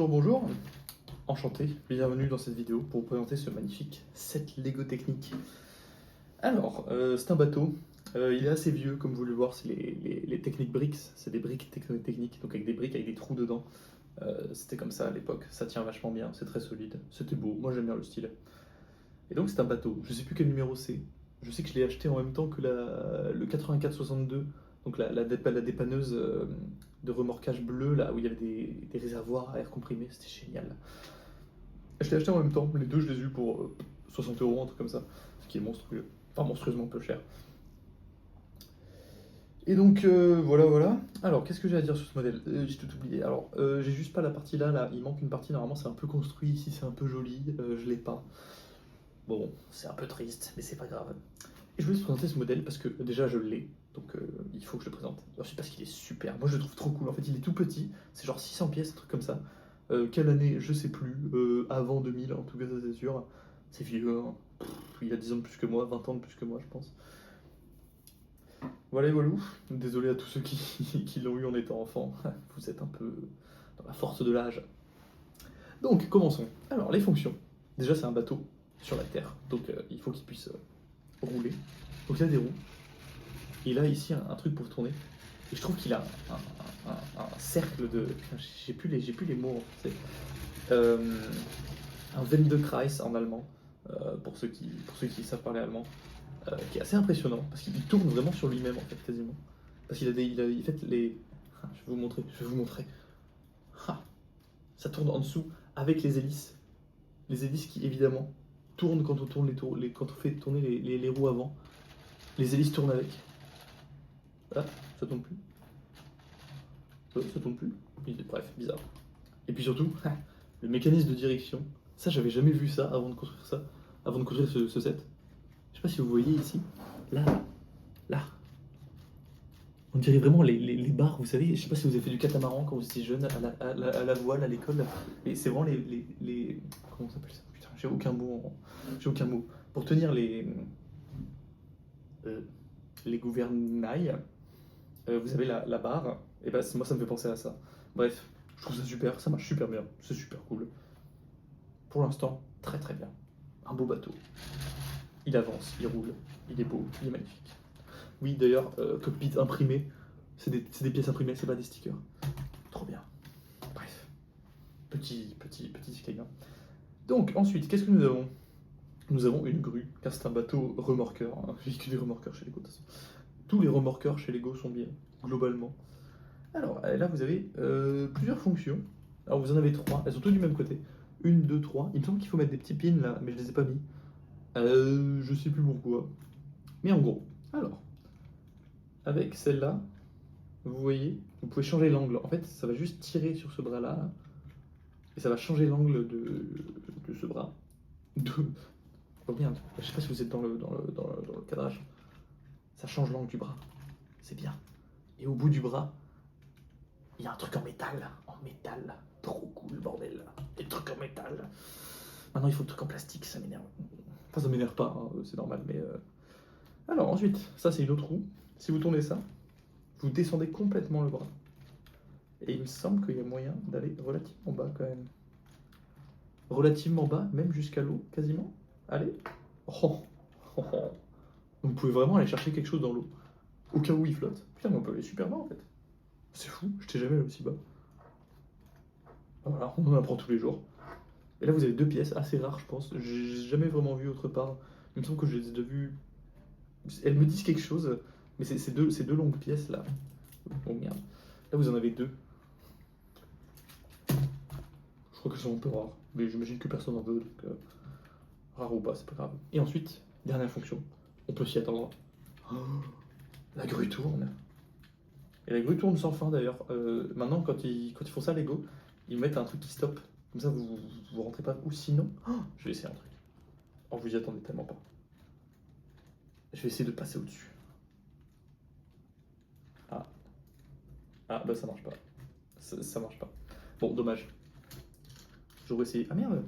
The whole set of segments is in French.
Bonjour, bonjour, enchanté, bienvenue dans cette vidéo pour vous présenter ce magnifique set Lego Technic. Alors, c'est un bateau, il est assez vieux, comme vous voulez le voir, c'est les Technic Bricks, c'est des briques techniques, donc avec des briques avec des trous dedans. C'était comme ça à l'époque, ça tient vachement bien, c'est très solide, c'était beau, moi j'aime bien le style. Et donc c'est un bateau, je sais plus quel numéro c'est, je sais que je l'ai acheté en même temps que le 8462, donc la dépanneuse de remorquage bleu, là où il y avait des réservoirs à air comprimé, c'était génial. Je l'ai acheté en même temps, les deux je les ai eu pour 60 euros, un truc comme ça, ce qui est monstrueux, enfin monstrueusement peu cher. Et donc voilà. Alors qu'est-ce que j'ai à dire sur ce modèle? J'ai tout oublié. Alors j'ai juste pas la partie là, il manque une partie, normalement c'est un peu construit, ici c'est un peu joli, je l'ai pas. Bon, c'est un peu triste, mais c'est pas grave. Et je voulais vous présenter ce modèle parce que déjà je l'ai, donc il faut que je le présente. Ensuite parce qu'il est super, moi je le trouve trop cool. En fait il est tout petit, c'est genre 600 pièces, un truc comme ça. Quelle année, je sais plus, avant 2000 en tout cas ça c'est sûr. C'est vieux, hein. Il a 10 ans de plus que moi, 20 ans de plus que moi je pense. Voilà, voilà. Désolé à tous ceux qui l'ont eu en étant enfant, vous êtes un peu dans la force de l'âge. Donc commençons. Alors les fonctions. Déjà c'est un bateau sur la terre, donc il faut qu'il puisse rouler. Donc il a des roues. Et là, ici, un truc pour tourner. Et je trouve qu'il a un cercle de. J'ai plus les mots en français. Euh, un Wendekreis en allemand, pour ceux qui savent parler allemand, qui est assez impressionnant, parce qu'il tourne vraiment sur lui-même, en fait, quasiment. Parce qu'il a des. Il fait les. Je vais vous montrer, je vais vous montrer. Ah, ça tourne en dessous avec les hélices. Les hélices qui, évidemment, tournent quand on, tourne quand on fait tourner les roues avant. Les hélices tournent avec. Ah, ça tourne plus. Ça tourne plus. Bref, bizarre. Et puis surtout, le mécanisme de direction. Ça, j'avais jamais vu ça avant de construire ça, avant de construire ce set. Je sais pas si vous voyez ici. Là, là. On dirait vraiment les barres, vous savez. Je sais pas si vous avez fait du catamaran quand vous étiez jeune, à la voile, à l'école. Et c'est vraiment les. Comment on s'appelle ça? Putain, j'ai aucun mot. J'ai aucun mot. Pour tenir euh, les gouvernails, vous avez la barre. Et bah, moi, ça me fait penser à ça. Bref, je trouve ça super, ça marche super bien, c'est super cool. Pour l'instant, très très bien. Un beau bateau. Il avance, il roule, il est beau, il est magnifique. Oui, d'ailleurs, cockpit imprimé, c'est des pièces imprimées, c'est pas des stickers. Trop bien. Bref, petit disclaimer. Donc, ensuite, qu'est-ce que nous avons? Nous avons une grue, car c'est un bateau remorqueur. Hein. J'ai que des remorqueurs chez Lego. Tous les remorqueurs chez Lego sont bien, globalement. Alors, là, vous avez plusieurs fonctions. Alors, vous en avez trois, elles sont toutes du même côté. Une, deux, trois. Il me semble qu'il faut mettre des petits pins là, mais je les ai pas mis. Je sais plus pourquoi. Mais en gros, alors, avec celle-là, vous voyez, vous pouvez changer l'angle. En fait, ça va juste tirer sur ce bras-là, et ça va changer l'angle de ce bras. De... Oh merde, je sais pas si vous êtes dans le cadrage. Ça change l'angle du bras. C'est bien. Et au bout du bras, il y a un truc en métal. En métal. Trop cool, bordel. Des trucs en métal. Maintenant, il faut le truc en plastique, ça m'énerve. Enfin, ça m'énerve pas, hein, c'est normal, mais... Alors, ensuite, ça, c'est une autre roue. Si vous tournez ça, vous descendez complètement le bras. Et il me semble qu'il y a moyen d'aller relativement bas, quand même. Relativement bas, même jusqu'à l'eau, quasiment. Allez. Oh, oh, oh. Vous pouvez vraiment aller chercher quelque chose dans l'eau. Au cas où il flotte. Putain, mais on peut aller super bas, en fait. C'est fou, je t'ai jamais allé aussi bas. Voilà, on en apprend tous les jours. Et là, vous avez deux pièces assez rares, je pense. J'ai jamais vraiment vu autre part. Il me semble que je les ai déjà vues. Elles me disent quelque chose, mais c'est ces deux longues pièces là. Oh merde. Là, vous en avez deux. Je crois qu'elles sont un peu rares, mais j'imagine que personne n'en veut, donc rare ou pas, c'est pas grave. Et ensuite, dernière fonction, on peut s'y attendre. Oh, la grue tourne. Et la grue tourne sans fin d'ailleurs. Maintenant, quand ils font ça, Lego, ils mettent un truc qui stoppe. Comme ça, vous rentrez pas. Ou sinon, oh, je vais essayer un truc. Oh, vous y attendez tellement pas. Je vais essayer de passer au-dessus. Ah, bah ça marche pas. Ça marche pas. Bon, dommage. J'aurais essayé. Ah merde!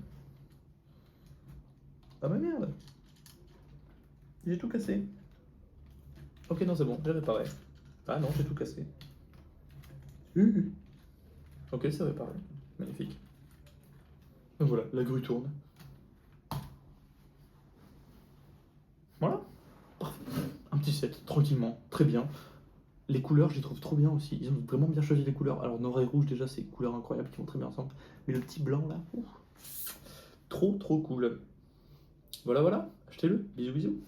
Ah bah merde! J'ai tout cassé. Ok, non, c'est bon, j'ai réparé. Ah non, j'ai tout cassé. Ok, c'est réparé. Magnifique. Donc voilà, la grue tourne. Voilà, parfait. Un petit set, tranquillement, très bien. Les couleurs, je les trouve trop bien aussi. Ils ont vraiment bien choisi les couleurs. Alors, noir et rouge, déjà, c'est couleurs incroyables qui vont très bien ensemble. Mais le petit blanc, là, ouf, trop, trop cool. Voilà, voilà, achetez-le. Bisous, bisous.